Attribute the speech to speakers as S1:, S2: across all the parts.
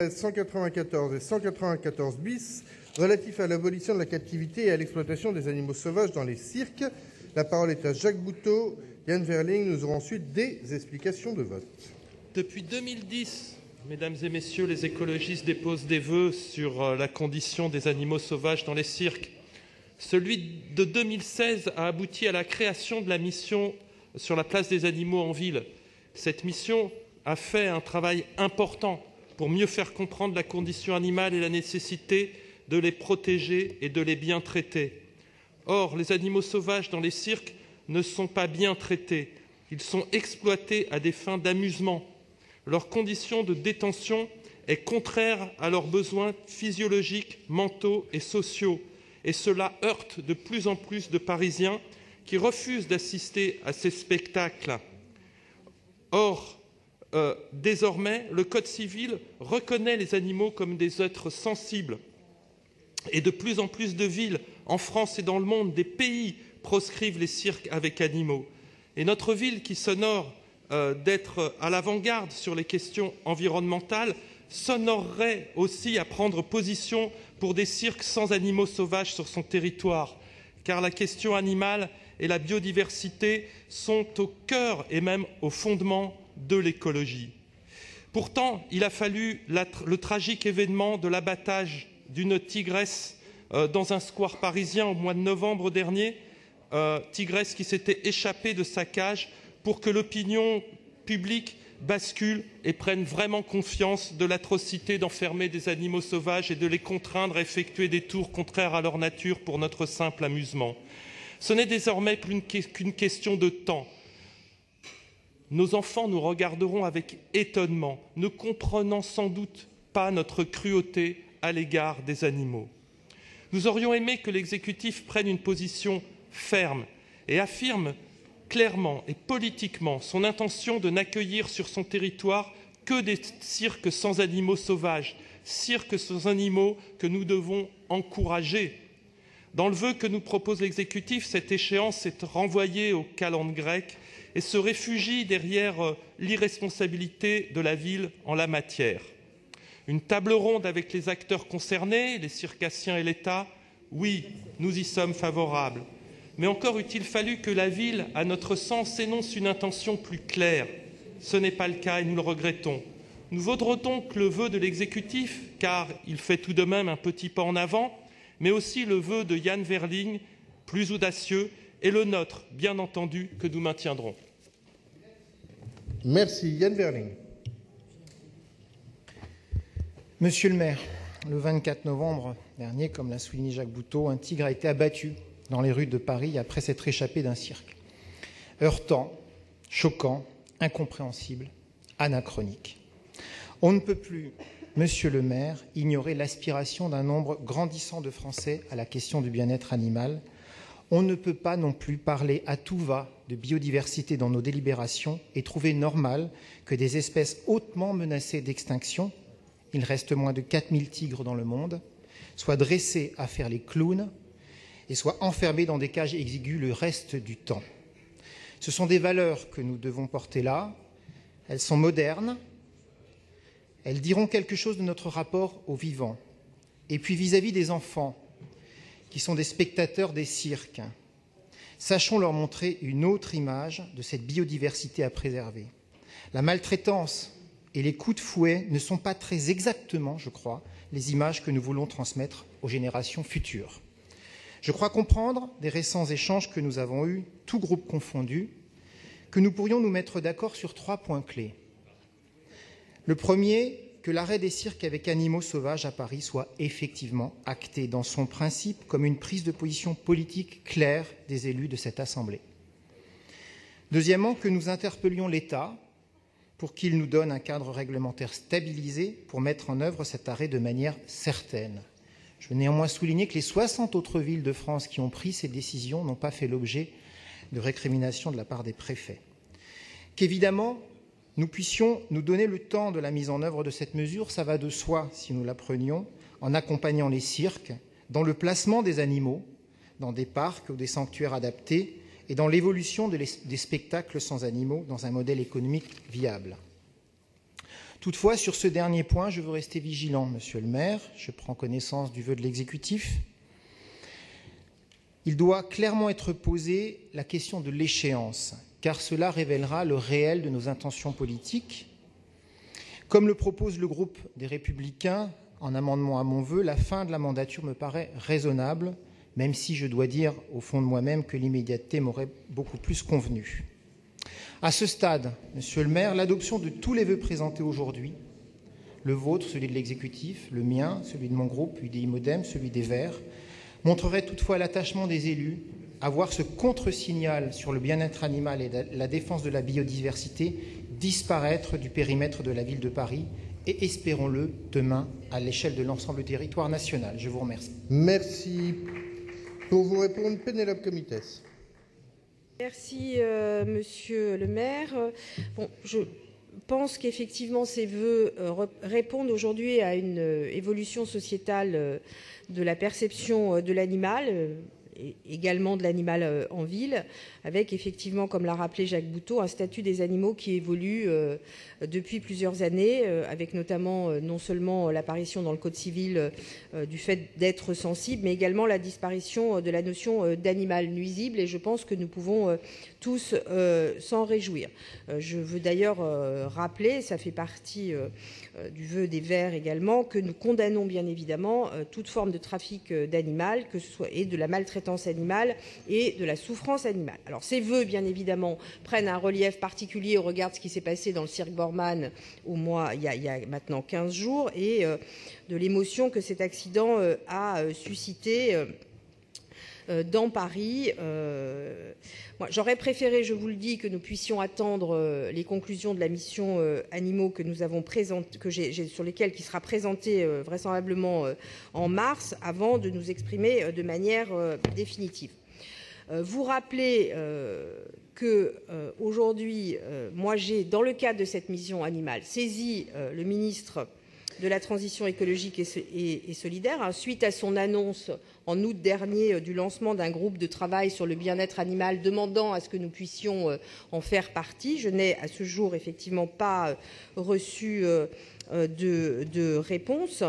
S1: 194 et 194 bis relatifs à l'abolition de la captivité et à l'exploitation des animaux sauvages dans les cirques. La parole est à Jacques Boutot, Yann Verling. Nous aurons ensuite des explications de vote.
S2: Depuis 2010, mesdames et messieurs, les écologistes déposent des vœux sur la condition des animaux sauvages dans les cirques. Celui de 2016 a abouti à la création de la mission sur la place des animaux en ville. Cette mission a fait un travail important pour mieux faire comprendre la condition animale et la nécessité de les protéger et de les bien traiter. Or, les animaux sauvages dans les cirques ne sont pas bien traités. Ils sont exploités à des fins d'amusement. Leur condition de détention est contraire à leurs besoins physiologiques, mentaux et sociaux. Et cela heurte de plus en plus de Parisiens qui refusent d'assister à ces spectacles. Or, désormais, le Code civil reconnaît les animaux comme des êtres sensibles. Et de plus en plus de villes, en France et dans le monde, des pays proscrivent les cirques avec animaux. Et notre ville, qui s'honore d'être à l'avant-garde sur les questions environnementales, s'honorerait aussi à prendre position pour des cirques sans animaux sauvages sur son territoire. Car la question animale et la biodiversité sont au cœur et même au fondement de l'écologie. Pourtant, il a fallu le tragique événement de l'abattage d'une tigresse dans un square parisien au mois de novembre dernier, tigresse qui s'était échappée de sa cage pour que l'opinion publique bascule et prenne vraiment conscience de l'atrocité d'enfermer des animaux sauvages et de les contraindre à effectuer des tours contraires à leur nature pour notre simple amusement. Ce n'est désormais plus qu'une question de temps. Nos enfants nous regarderont avec étonnement, ne comprenant sans doute pas notre cruauté à l'égard des animaux. Nous aurions aimé que l'exécutif prenne une position ferme et affirme clairement et politiquement son intention de n'accueillir sur son territoire que des cirques sans animaux sauvages, cirques sans animaux que nous devons encourager. Dans le vœu que nous propose l'exécutif, cette échéance est renvoyée au calende grec et se réfugie derrière l'irresponsabilité de la ville en la matière. Une table ronde avec les acteurs concernés, les circassiens et l'État, oui, nous y sommes favorables. Mais encore eût-il fallu que la ville, à notre sens, énonce une intention plus claire. Ce n'est pas le cas et nous le regrettons. Nous voterons donc le vœu de l'exécutif, car il fait tout de même un petit pas en avant, mais aussi le vœu de Yann Verling, plus audacieux, et le nôtre, bien entendu, que nous maintiendrons.
S1: Merci. Yann Verling.
S3: Monsieur le maire, le 24 novembre dernier, comme l'a souligné Jacques Boutot, un tigre a été abattu dans les rues de Paris après s'être échappé d'un cirque. Heurtant, choquant, incompréhensible, anachronique. On ne peut plus, monsieur le maire, ignorer l'aspiration d'un nombre grandissant de Français à la question du bien-être animal. On ne peut pas non plus parler à tout va de biodiversité dans nos délibérations et trouver normal que des espèces hautement menacées d'extinction, il reste moins de 4000 tigres dans le monde, soient dressés à faire les clowns et soient enfermés dans des cages exiguës le reste du temps. Ce sont des valeurs que nous devons porter là. Elles sont modernes. Elles diront quelque chose de notre rapport au vivant. Et puis vis-à-vis des enfants, qui sont des spectateurs des cirques, sachons leur montrer une autre image de cette biodiversité à préserver. La maltraitance et les coups de fouet ne sont pas très exactement, je crois, les images que nous voulons transmettre aux générations futures. Je crois comprendre, des récents échanges que nous avons eus, tous groupes confondus, que nous pourrions nous mettre d'accord sur 3 points clés. Le premier, que l'arrêt des cirques avec animaux sauvages à Paris soit effectivement acté dans son principe comme une prise de position politique claire des élus de cette Assemblée. Deuxièmement, que nous interpellions l'État pour qu'il nous donne un cadre réglementaire stabilisé pour mettre en œuvre cet arrêt de manière certaine. Je veux néanmoins souligner que les 60 autres villes de France qui ont pris ces décisions n'ont pas fait l'objet de récriminations de la part des préfets. Qu'évidemment, nous puissions nous donner le temps de la mise en œuvre de cette mesure, ça va de soi si nous la prenions, en accompagnant les cirques dans le placement des animaux, dans des parcs ou des sanctuaires adaptés, et dans l'évolution des spectacles sans animaux dans un modèle économique viable. Toutefois, sur ce dernier point, je veux rester vigilant, Monsieur le maire. Je prends connaissance du vœu de l'exécutif. Il doit clairement être posée la question de l'échéance, car cela révélera le réel de nos intentions politiques. Comme le propose le groupe des Républicains, en amendement à mon vœu, la fin de la mandature me paraît raisonnable, même si je dois dire au fond de moi-même que l'immédiateté m'aurait beaucoup plus convenu. À ce stade, Monsieur le maire, l'adoption de tous les vœux présentés aujourd'hui, le vôtre, celui de l'exécutif, le mien, celui de mon groupe, UDI-MODEM, celui des Verts, montrerait toutefois l'attachement des élus à voir ce contre-signal sur le bien-être animal et la défense de la biodiversité disparaître du périmètre de la ville de Paris et, espérons-le, demain, à l'échelle de l'ensemble du territoire national. Je vous remercie.
S1: Merci. Pour vous répondre, Pénélope Comitès.
S4: Merci, Monsieur le maire. Bon, je pense qu'effectivement, ces vœux répondent aujourd'hui à une évolution sociétale de la perception de l'animal, et également de l'animal en ville, avec effectivement, comme l'a rappelé Jacques Boutot, un statut des animaux qui évolue depuis plusieurs années, avec notamment non seulement l'apparition dans le Code civil du fait d'être sensible, mais également la disparition de la notion d'animal nuisible, et je pense que nous pouvons tous s'en réjouir. Je veux d'ailleurs rappeler, ça fait partie du vœu des Verts également, que nous condamnons bien évidemment toute forme de trafic d'animal, que ce soit et de la maltraitance animale et de la souffrance animale. Alors ces vœux, bien évidemment, prennent un relief particulier au regard de ce qui s'est passé dans le cirque Borman il y a maintenant 15 jours et de l'émotion que cet accident a suscité dans Paris. Moi, j'aurais préféré, je vous le dis, que nous puissions attendre les conclusions de la mission animaux que nous avons sur lesquelles qui sera présentée vraisemblablement en mars, avant de nous exprimer de manière définitive. Vous rappelez que aujourd'hui, moi j'ai, dans le cadre de cette mission animale, saisi le ministre de la Transition écologique et solidaire, suite à son annonce en août dernier du lancement d'un groupe de travail sur le bien-être animal, demandant à ce que nous puissions en faire partie. Je n'ai à ce jour effectivement pas reçu de réponse.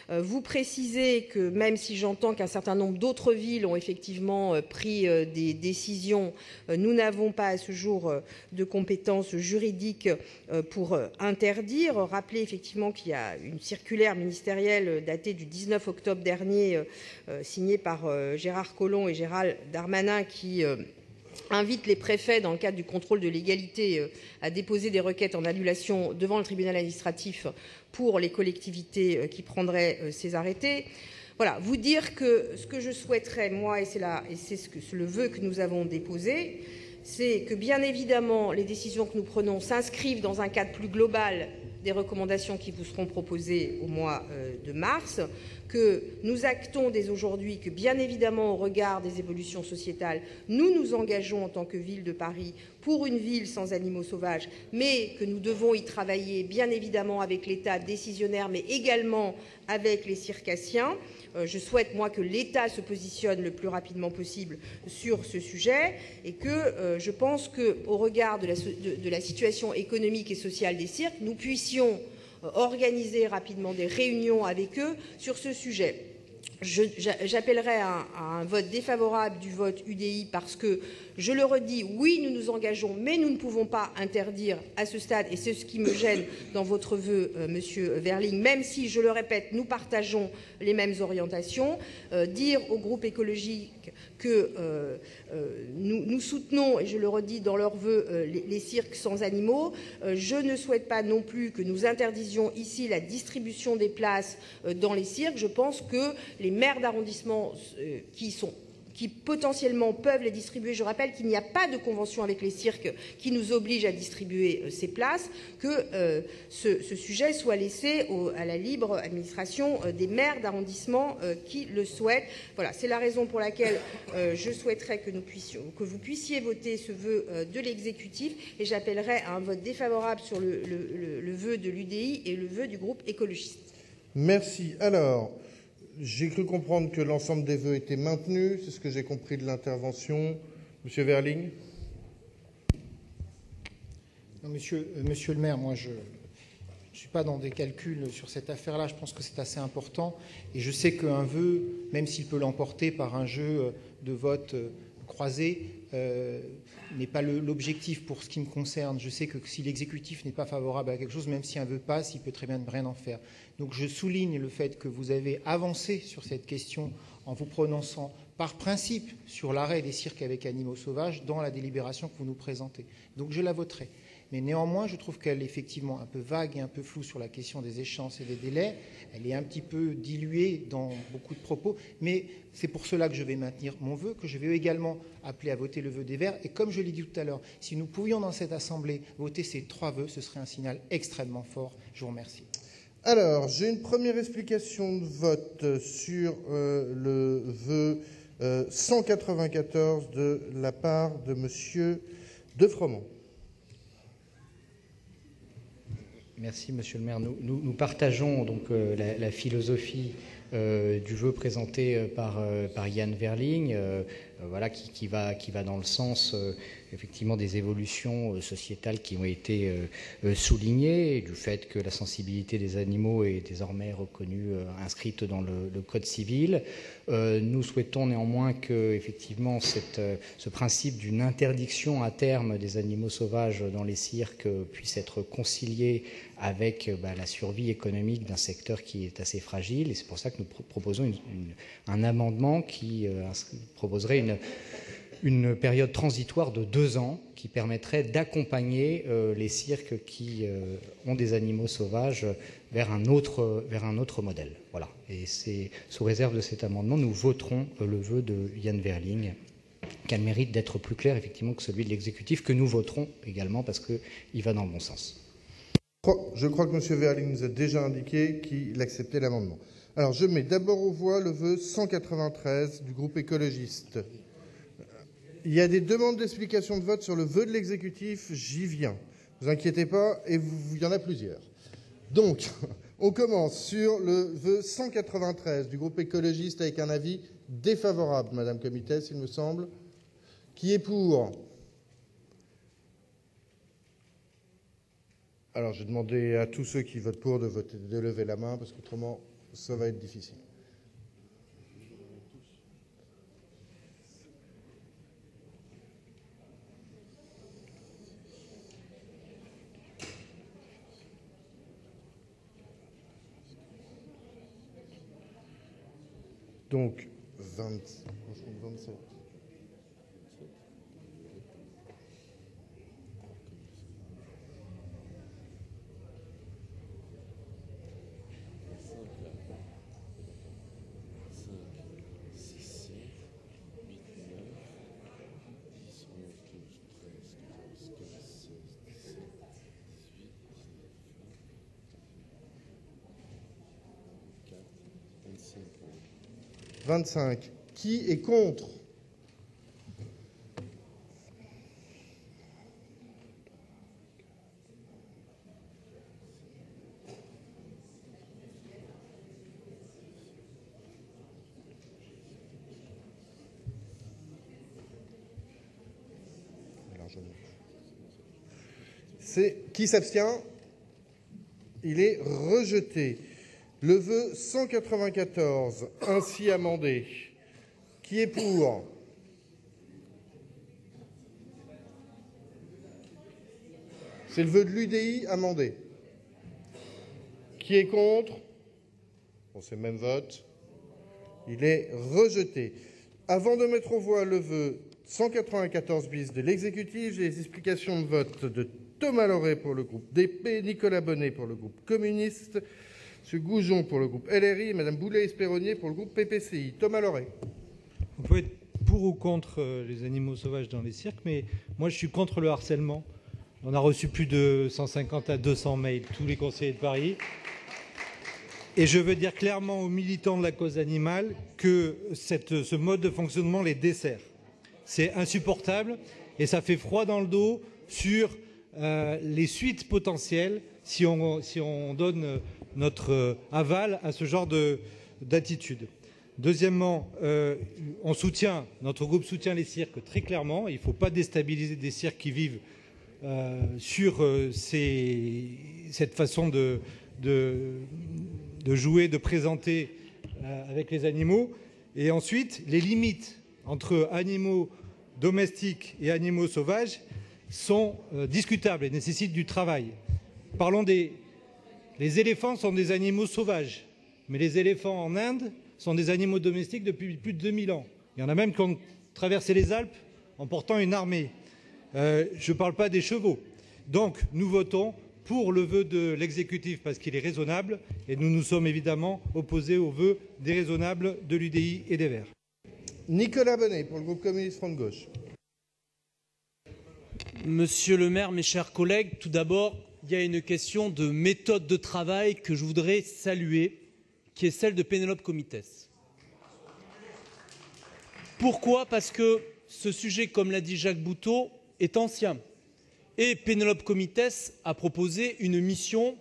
S4: Vous précisez que même si j'entends qu'un certain nombre d'autres villes ont effectivement pris des décisions, nous n'avons pas à ce jour de compétences juridiques pour interdire. Rappelez effectivement qu'il y a une circulaire ministérielle datée du 19 octobre dernier, signée par Gérard Collomb et Gérald Darmanin, qui invite les préfets, dans le cadre du contrôle de légalité, à déposer des requêtes en annulation devant le tribunal administratif pour les collectivités qui prendraient ces arrêtés. Voilà, vous dire que ce que je souhaiterais, moi, et c'est le vœu que nous avons déposé, c'est que, bien évidemment, les décisions que nous prenons s'inscrivent dans un cadre plus global des recommandations qui vous seront proposées au mois de mars, que nous actons dès aujourd'hui que, bien évidemment, au regard des évolutions sociétales, nous nous engageons en tant que ville de Paris pour une ville sans animaux sauvages, mais que nous devons y travailler, bien évidemment, avec l'État décisionnaire, mais également avec les circassiens. Je souhaite, moi, que l'État se positionne le plus rapidement possible sur ce sujet et que je pense qu'au regard de la situation économique et sociale des cirques, nous puissions organiser rapidement des réunions avec eux sur ce sujet. J'appellerai à un vote défavorable du vote UDI parce que, je le redis, oui, nous nous engageons, mais nous ne pouvons pas interdire à ce stade, et c'est ce qui me gêne dans votre vœu, Monsieur Verling, même si, je le répète, nous partageons les mêmes orientations, dire au groupe écologique que nous soutenons, et je le redis dans leur vœu, les cirques sans animaux. Je ne souhaite pas non plus que nous interdisions ici la distribution des places dans les cirques. Je pense que les maires d'arrondissement qui potentiellement peuvent les distribuer. Je rappelle qu'il n'y a pas de convention avec les cirques qui nous oblige à distribuer ces places, que ce sujet soit laissé à la libre administration des maires d'arrondissement qui le souhaitent. Voilà, c'est la raison pour laquelle je souhaiterais que vous puissiez voter ce vœu de l'exécutif, et j'appellerai à un vote défavorable sur le vœu de l'UDI et le vœu du groupe écologiste.
S1: Merci. Alors, j'ai cru comprendre que l'ensemble des vœux étaient maintenus. C'est ce que j'ai compris de l'intervention. Monsieur Verling.
S3: Non, monsieur le maire, moi, ne suis pas dans des calculs sur cette affaire-là. Je pense que c'est assez important. Et je sais qu'un vœu, même s'il peut l'emporter par un jeu de vote croisé, n'est pas l'objectif pour ce qui me concerne. Je sais que si l'exécutif n'est pas favorable à quelque chose, même si un vœu passe, il peut très bien ne rien en faire. Donc je souligne le fait que vous avez avancé sur cette question en vous prononçant par principe sur l'arrêt des cirques avec animaux sauvages dans la délibération que vous nous présentez. Donc je la voterai. Mais néanmoins, je trouve qu'elle est effectivement un peu vague et un peu floue sur la question des échéances et des délais. Elle est un petit peu diluée dans beaucoup de propos, mais c'est pour cela que je vais maintenir mon vœu, que je vais également appeler à voter le vœu des Verts. Et comme je l'ai dit tout à l'heure, si nous pouvions dans cette Assemblée voter ces 3 vœux, ce serait un signal extrêmement fort. Je vous remercie.
S1: Alors, j'ai une première explication de vote sur le vœu 194 de la part de M. Defremont.
S5: Merci, Monsieur le maire. Nous partageons donc la philosophie du vœu présenté par Yann Verling, voilà, qui va dans le sens effectivement des évolutions sociétales qui ont été soulignées, et du fait que la sensibilité des animaux est désormais reconnue, inscrite dans le Code civil. Nous souhaitons néanmoins que effectivement ce principe d'une interdiction à terme des animaux sauvages dans les cirques puisse être concilié avec la survie économique d'un secteur qui est assez fragile, et c'est pour ça que nous proposons un amendement qui proposerait une période transitoire de 2 ans qui permettrait d'accompagner les cirques qui ont des animaux sauvages vers un autre modèle. Voilà. Et c'est sous réserve de cet amendement, nous voterons le vœu de Yann Verling, qui a le mérite d'être plus clair effectivement que celui de l'exécutif, que nous voterons également parce qu'il va dans le bon sens.
S1: Je crois que M. Verling nous a déjà indiqué qu'il acceptait l'amendement. Alors, je mets d'abord aux voix le vœu 193 du groupe écologiste. Il y a des demandes d'explication de vote sur le vœu de l'exécutif, j'y viens. Ne vous inquiétez pas, et il y en a plusieurs. Donc, on commence sur le vœu 193 du groupe écologiste avec un avis défavorable, Madame Comitès, il me semble. Qui est pour ? Alors, je vais demander à tous ceux qui votent pour de lever la main, parce qu'autrement, ça va être difficile. Donc, 27. Qui est contre ? Qui s'abstient ? Il est rejeté. Le vœu 194, ainsi amendé. Qui est pour ? C'est le vœu de l'UDI amendé. Qui est contre ? Bon, c'est le même vote. Il est rejeté. Avant de mettre aux voix le vœu 194 bis de l'exécutif, j'ai les explications de vote de Thomas Loret pour le groupe DP, Nicolas Bonnet pour le groupe communiste, M. Goujon pour le groupe LRI et Mme Boulay-Espéronnier pour le groupe PPCI. Thomas Loret.
S6: On peut être pour ou contre les animaux sauvages dans les cirques, mais moi je suis contre le harcèlement. On a reçu plus de 150 à 200 mails, tous les conseillers de Paris. Et je veux dire clairement aux militants de la cause animale que ce mode de fonctionnement les dessert. C'est insupportable et ça fait froid dans le dos sur les suites potentielles si on donne notre aval à ce genre d'attitude. Deuxièmement, notre groupe soutient les cirques très clairement. Il ne faut pas déstabiliser des cirques qui vivent sur cette façon de jouer, de présenter avec les animaux, et ensuite les limites entre animaux domestiques et animaux sauvages sont discutables et nécessitent du travail. Parlons les éléphants sont des animaux sauvages, mais les éléphants en Inde sont des animaux domestiques depuis plus de 2000 ans. Il y en a même qui ont traversé les Alpes en portant une armée. Je ne parle pas des chevaux. Donc nous votons pour le vœu de l'exécutif parce qu'il est raisonnable, et nous nous sommes évidemment opposés au vœu déraisonnable de l'UDI et des Verts.
S1: Nicolas Bonnet pour le groupe communiste Front de Gauche.
S7: Monsieur le maire, mes chers collègues, tout d'abord, il y a une question de méthode de travail que je voudrais saluer, qui est celle de Pénélope Comitès. Pourquoi ? Parce que ce sujet, comme l'a dit Jacques Boutot, est ancien. Et Pénélope Comitès a proposé une mission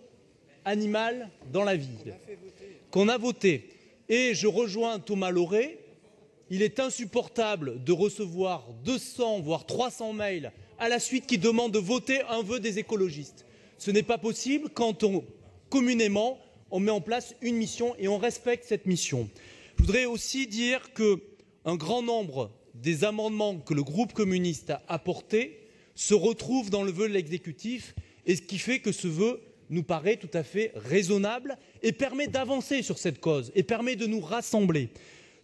S7: animale dans la ville, qu'on a votée. Et je rejoins Thomas Lauré, il est insupportable de recevoir 200 voire 300 mails à la suite qui demandent de voter un vœu des écologistes. Ce n'est pas possible quand communément on met en place une mission et on respecte cette mission. Je voudrais aussi dire qu'un grand nombre des amendements que le groupe communiste a apportés se retrouvent dans le vœu de l'exécutif, et ce qui fait que ce vœu nous paraît tout à fait raisonnable et permet d'avancer sur cette cause et permet de nous rassembler.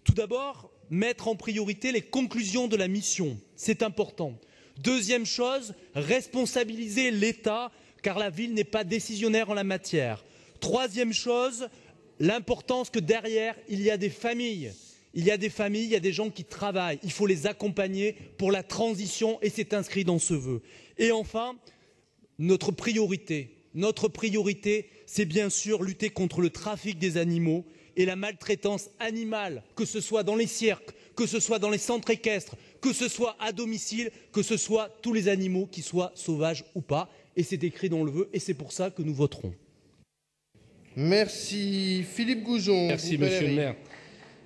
S7: Tout d'abord, mettre en priorité les conclusions de la mission, c'est important. Deuxième chose, responsabiliser l'État, car la ville n'est pas décisionnaire en la matière. Troisième chose, l'importance que derrière, il y a des familles. Il y a des familles, il y a des gens qui travaillent. Il faut les accompagner pour la transition, et c'est inscrit dans ce vœu. Et enfin, notre priorité, c'est bien sûr lutter contre le trafic des animaux et la maltraitance animale, que ce soit dans les cirques, que ce soit dans les centres équestres, que ce soit à domicile, que ce soit tous les animaux, qu'ils soient sauvages ou pas. Et c'est écrit dans le vœu, et c'est pour ça que nous voterons.
S1: Merci. Philippe Goujon.
S8: Merci, monsieur le maire.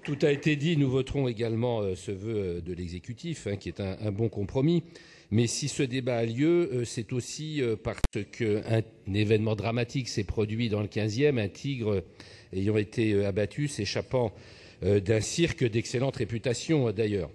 S8: Tout a été dit, nous voterons également ce vœu de l'exécutif, qui est un bon compromis. Mais si ce débat a lieu, c'est aussi parce qu'un événement dramatique s'est produit dans le 15e, un tigre ayant été abattu, s'échappant d'un cirque d'excellente réputation d'ailleurs.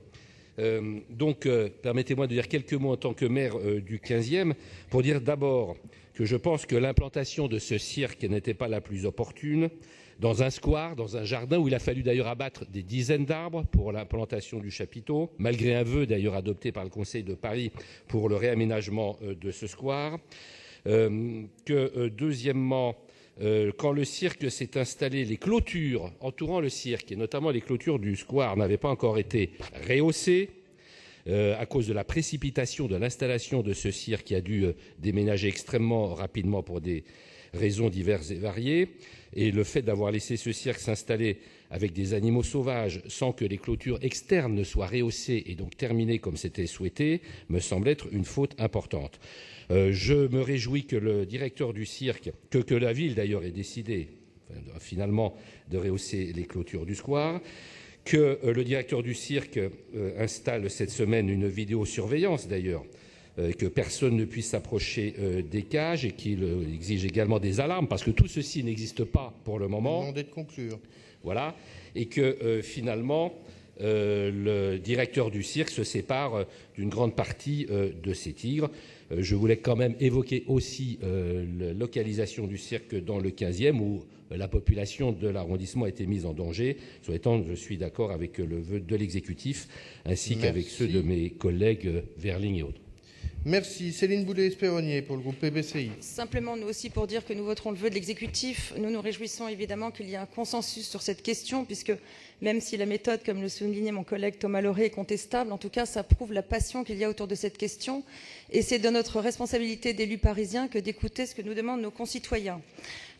S8: Donc, permettez-moi de dire quelques mots en tant que maire du 15e, pour dire d'abord que je pense que l'implantation de ce cirque n'était pas la plus opportune, dans un square, dans un jardin où il a fallu d'ailleurs abattre des dizaines d'arbres pour l'implantation du chapiteau, malgré un vœu d'ailleurs adopté par le Conseil de Paris pour le réaménagement de ce square. Deuxièmement, quand le cirque s'est installé, les clôtures entourant le cirque, et notamment les clôtures du square, n'avaient pas encore été rehaussées à cause de la précipitation de l'installation de ce cirque qui a dû déménager extrêmement rapidement pour des raisons diverses et variées. Et le fait d'avoir laissé ce cirque s'installer avec des animaux sauvages sans que les clôtures externes ne soient rehaussées et donc terminées comme c'était souhaité me semble être une faute importante. Je me réjouis que le directeur du cirque, que la ville d'ailleurs ait décidé finalement de rehausser les clôtures du square, que le directeur du cirque installe cette semaine une vidéosurveillance d'ailleurs, que personne ne puisse s'approcher des cages et qu'il exige également des alarmes, parce que tout ceci n'existe pas pour le moment.
S1: Demandez de conclure.
S8: Voilà, et que finalement, le directeur du cirque se sépare d'une grande partie de ces tigres. Je voulais quand même évoquer aussi la localisation du cirque dans le 15e, où la population de l'arrondissement a été mise en danger. Soit étant, je suis d'accord avec le vœu de l'exécutif, ainsi qu'avec ceux de mes collègues Verling et autres.
S1: Merci. Céline Boulay-Espéronnier pour le groupe PBCI.
S9: Simplement, nous aussi, pour dire que nous voterons le vœu de l'exécutif. Nous nous réjouissons évidemment qu'il y ait un consensus sur cette question, puisque même si la méthode, comme le soulignait mon collègue Thomas Lauré, est contestable, en tout cas, ça prouve la passion qu'il y a autour de cette question. Et c'est de notre responsabilité d'élus parisiens que d'écouter ce que nous demandent nos concitoyens.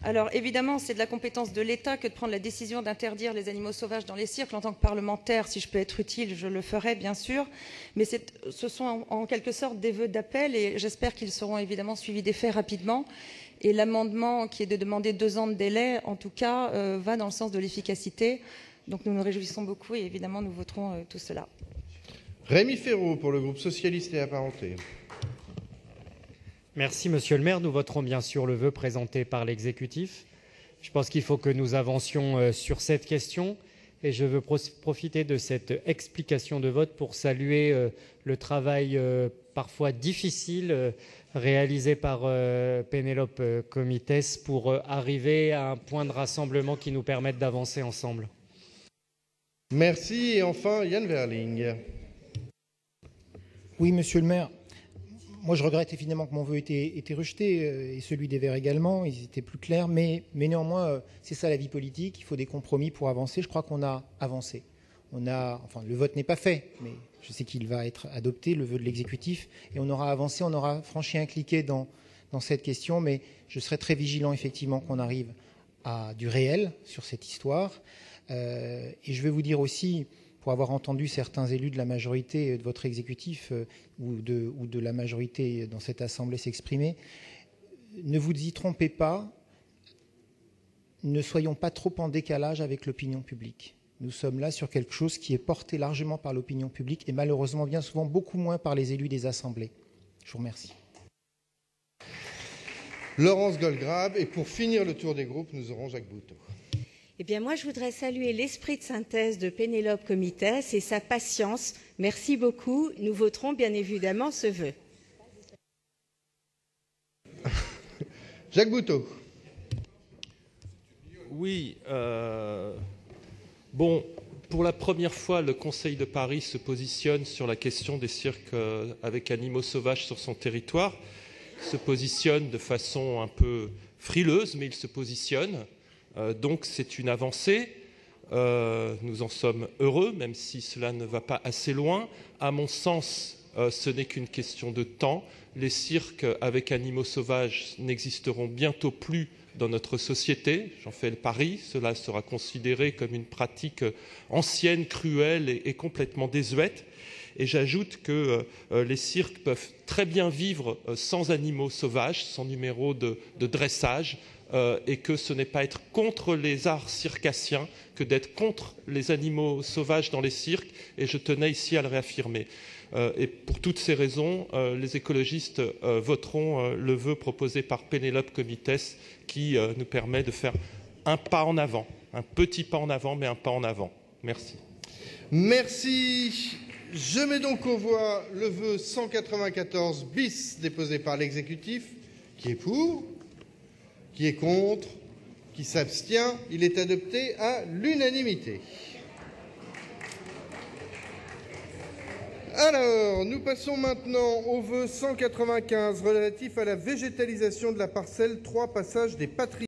S9: Alors évidemment, c'est de la compétence de l'État que de prendre la décision d'interdire les animaux sauvages dans les cirques. En tant que parlementaire, si je peux être utile, je le ferai bien sûr. Mais ce sont en quelque sorte des vœux d'appel, et j'espère qu'ils seront évidemment suivis des faits rapidement. Et l'amendement qui est de demander 2 ans de délai, en tout cas, va dans le sens de l'efficacité. Donc nous nous réjouissons beaucoup et évidemment nous voterons tout cela.
S1: Rémi Féraud pour le groupe socialiste et apparenté.
S10: Merci, Monsieur le maire. Nous voterons bien sûr le vœu présenté par l'exécutif. Je pense qu'il faut que nous avancions sur cette question et je veux profiter de cette explication de vote pour saluer le travail parfois difficile réalisé par Pénélope Comites pour arriver à un point de rassemblement qui nous permette d'avancer ensemble.
S1: Merci. Et enfin, Yann Verling.
S3: Oui, monsieur le maire. Moi, je regrette évidemment que mon vœu ait été rejeté, et celui des Verts également. Ils étaient plus clairs. Mais néanmoins, c'est ça la vie politique. Il faut des compromis pour avancer. Je crois qu'on a avancé. Le vote n'est pas fait, mais je sais qu'il va être adopté, le vœu de l'exécutif. Et on aura avancé, on aura franchi un cliquet dans cette question. Mais je serai très vigilant, effectivement, qu'on arrive à du réel sur cette histoire. Et je vais vous dire aussi, pour avoir entendu certains élus de la majorité de votre exécutif ou de la majorité dans cette Assemblée s'exprimer, ne vous y trompez pas, ne soyons pas trop en décalage avec l'opinion publique. Nous sommes là sur quelque chose qui est porté largement par l'opinion publique et malheureusement bien souvent beaucoup moins par les élus des assemblées. Je vous remercie.
S1: Laurence Goldgrabe. Et pour finir le tour des groupes, nous aurons Jacques Boutot.
S11: Eh bien, moi, je voudrais saluer l'esprit de synthèse de Pénélope Comites et sa patience. Merci beaucoup. Nous voterons bien évidemment ce vœu.
S1: Jacques Boutot.
S2: Oui. Bon, pour la première fois, le Conseil de Paris se positionne sur la question des cirques avec animaux sauvages sur son territoire. Il se positionne de façon un peu frileuse, mais il se positionne. Donc c'est une avancée. Nous en sommes heureux, même si cela ne va pas assez loin. À mon sens, ce n'est qu'une question de temps. Les cirques avec animaux sauvages n'existeront bientôt plus dans notre société. J'en fais le pari. Cela sera considéré comme une pratique ancienne, cruelle et complètement désuète. Et j'ajoute que les cirques peuvent très bien vivre sans animaux sauvages, sans numéro de dressage, et que ce n'est pas être contre les arts circassiens que d'être contre les animaux sauvages dans les cirques, et je tenais ici à le réaffirmer. Et pour toutes ces raisons, les écologistes voteront le vœu proposé par Pénélope Comites qui nous permet de faire un pas en avant, un petit pas en avant, mais un pas en avant. Merci.
S1: Merci. Je mets donc aux voix le vœu 194 bis déposé par l'exécutif. Qui est pour ? Qui est contre? Qui s'abstient? Il est adopté à l'unanimité. Alors, nous passons maintenant au vœu 195 relatif à la végétalisation de la parcelle 3 passage des Patries.